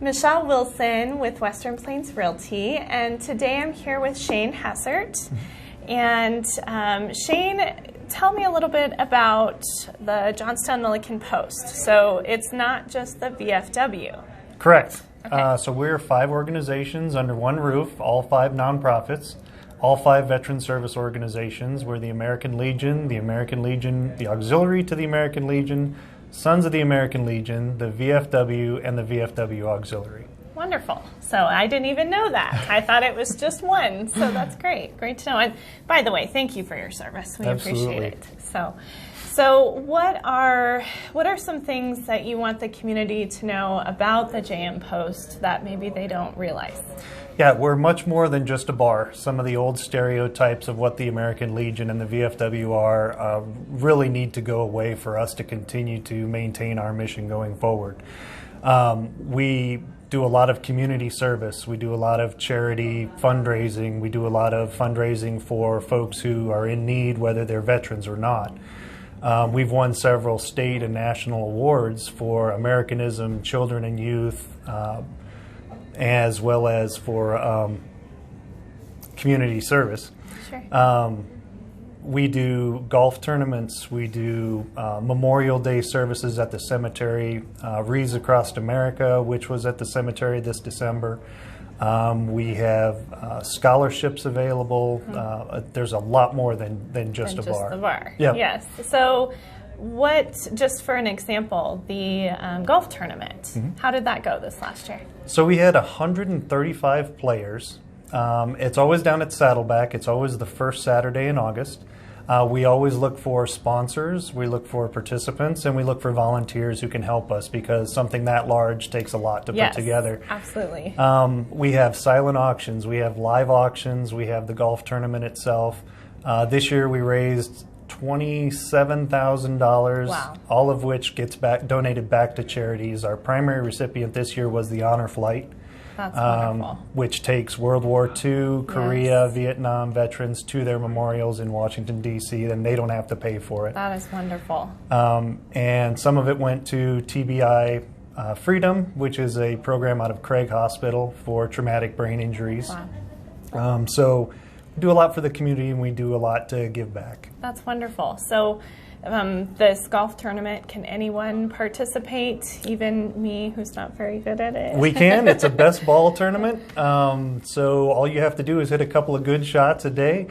Michelle Wilson with Western Plains Realty, and today I'm here with Shane Hasert. And Shane, tell me a little bit about the Johnstown Milliken Post. So it's not just the VFW. Correct. Okay. So we're 5 organizations under one roof, all 5 nonprofits, all 5 veteran service organizations. We're the American Legion, the Auxiliary to the American Legion, Sons of the American Legion, the VFW, and the VFW Auxiliary. Wonderful. So I didn't even know that. I thought it was just one. So that's great. Great to know. And by the way, thank you for your service. We Absolutely. appreciate it. So what are some things that you want the community to know about the JM Post that maybe they don't realize? Yeah, we're much more than just a bar. Some of the old stereotypes of what the American Legion and the VFW are really need to go away for us to continue to maintain our mission going forward. We do a lot of community service. We do a lot of charity fundraising. We do a lot of fundraising for folks who are in need, whether they're veterans or not. We've won several state and national awards for Americanism, children and youth, as well as for community service. Sure. We do golf tournaments. We do Memorial Day services at the cemetery, Wreaths Across America, which was at the cemetery this December. We have scholarships available. There's a lot more than just a bar. Just the bar. Yep. Yes. So just for an example, the golf tournament, how did that go this last year? So we had 135 players. It's always down at Saddleback. It's always the first Saturday in August. We always look for sponsors, we look for participants, and we look for volunteers who can help us because something that large takes a lot to put together. Absolutely. We have silent auctions, we have live auctions, we have the golf tournament itself. This year we raised $27,000, wow. All of which gets donated back to charities. Our primary recipient this year was the Honor Flight. That's wonderful. Which takes World War II, Korea, Vietnam veterans to their memorials in Washington, D.C., then they don't have to pay for it. That is wonderful. And some of it went to TBI Freedom, which is a program out of Craig Hospital for traumatic brain injuries. Wow. So we do a lot for the community, and we do a lot to give back. That's wonderful. So this golf tournament, can anyone participate, even me who's not very good at it? We can. It's a best ball tournament. So all you have to do is hit a couple of good shots a day.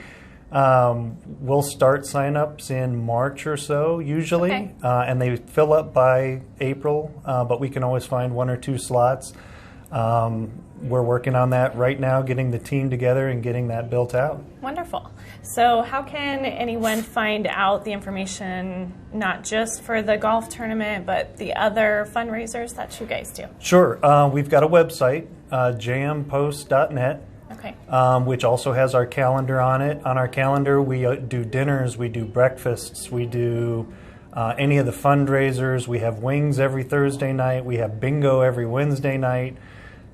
We'll start sign-ups in March or so, usually, okay. And they fill up by April, but we can always find 1 or 2 slots. We're working on that right now, getting the team together and getting that built out. Wonderful. So how can anyone find out the information, not just for the golf tournament, but the other fundraisers that you guys do? Sure. We've got a website, jmpost.net, okay. Which also has our calendar on it. On our calendar, we do dinners, we do breakfasts, we do any of the fundraisers. We have wings every Thursday night. We have bingo every Wednesday night.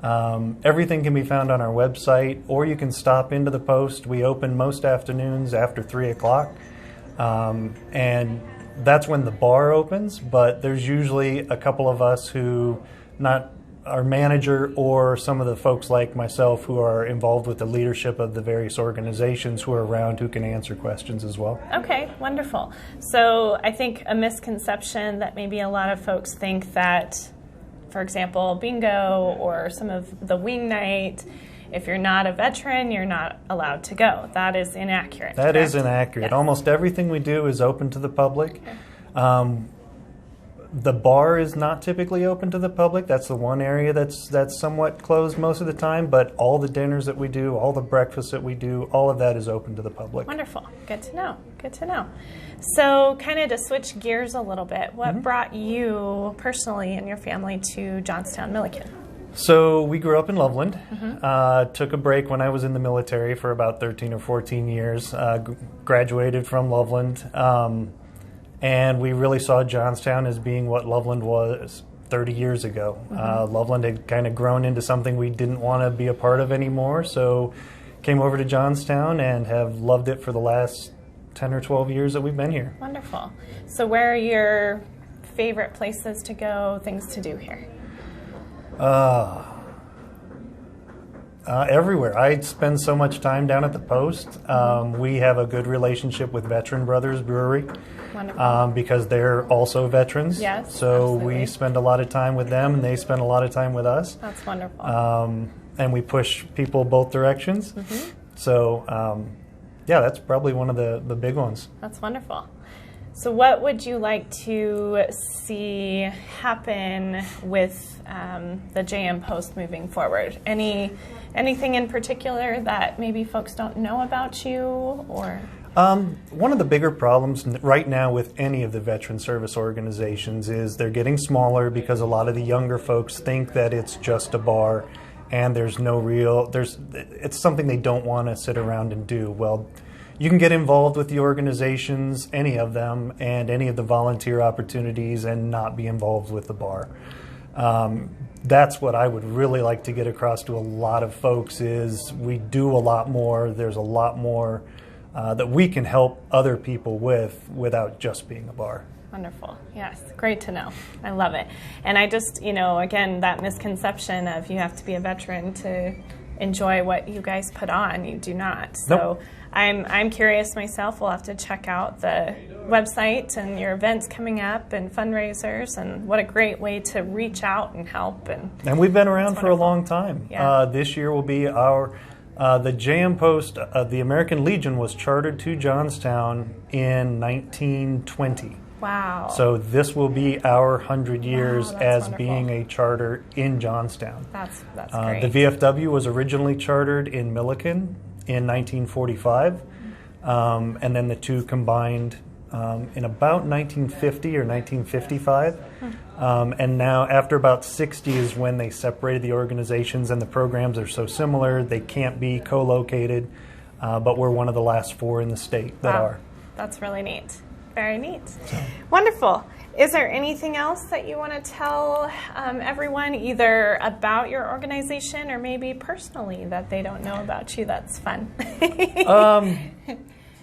Everything can be found on our website, or you can stop into the Post. We open most afternoons after 3 o'clock, and that's when the bar opens, but there's usually a couple of us who, not our manager or some of the folks like myself who are involved with the leadership of the various organizations who are around who can answer questions as well. Okay, wonderful. So I think a misconception that maybe a lot of folks think that, for example, bingo or some of the wing night, if you're not a veteran, you're not allowed to go. That is inaccurate. That is inaccurate. Yes. Almost everything we do is open to the public. Okay. The bar is not typically open to the public. That's the one area that's somewhat closed most of the time, but all the dinners that we do, all the breakfasts that we do, all of that is open to the public. Wonderful. Good to know. Good to know. So kind of to switch gears a little bit, what brought you personally and your family to Johnstown Milliken? So we grew up in Loveland, took a break when I was in the military for about 13 or 14 years, graduated from Loveland, and we really saw Johnstown as being what Loveland was 30 years ago. Loveland had kind of grown into something we didn't want to be a part of anymore, so came over to Johnstown and have loved it for the last 10 or 12 years that we've been here. Wonderful. So where are your favorite places to go, things to do here? Everywhere. I spend so much time down at the post. We have a good relationship with Veteran Brothers Brewery because they're also veterans. Yes, so absolutely. we spend a lot of time with them, and they spend a lot of time with us. That's wonderful. And we push people both directions. So, yeah, that's probably one of the big ones. That's wonderful. So what would you like to see happen with the JM Post moving forward? Anything in particular that maybe folks don't know about you? Or one of the bigger problems right now with any of the veteran service organizations is they're getting smaller because a lot of the younger folks think that it's just a bar and it's something they don't want to sit around and do. Well, you can get involved with the organizations, any of them, and any of the volunteer opportunities and not be involved with the bar. That's what I would really like to get across to a lot of folks is we do a lot more. There's a lot more that we can help other people with without just being a bar. Wonderful. Yes, great to know. I love it. And I just, again, that misconception of you have to be a veteran to enjoy what you guys put on. You do not. So Nope. I'm curious myself. We'll have to check out the website and your events coming up and fundraisers, and what a great way to reach out and help. And we've been around for a long time. Yeah. This year will be the JM Post, the American Legion was chartered to Johnstown in 1920. Wow. So this will be our 100 years that's as wonderful. being a charter in Johnstown. That's great. The VFW was originally chartered in Milliken in 1945, and then the two combined in about 1950 or 1955. And now after about 60 is when they separated the organizations, and the programs are so similar they can't be co-located, but we're one of the last four in the state that are. That's really neat. Very neat. Wonderful. Is there anything else that you want to tell everyone, either about your organization or maybe personally that they don't know about you that's fun?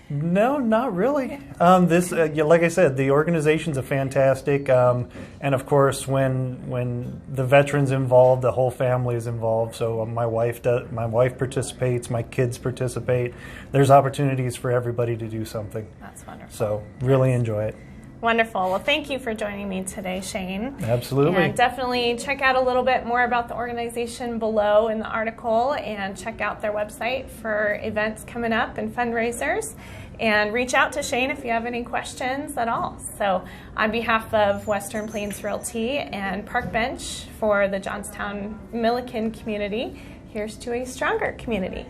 No, not really. Like I said, the organizations are fantastic, and of course, when the veterans involved, the whole family is involved. So my wife participates, my kids participate. There's opportunities for everybody to do something. That's wonderful. So really enjoy it. Wonderful. Well, thank you for joining me today, Shane. Absolutely. And definitely check out a little bit more about the organization below in the article, and check out their website for events coming up and fundraisers. And reach out to Shane if you have any questions at all. So on behalf of Western Plains Realty and Park Bench for the Johnstown Milliken community, here's to a stronger community.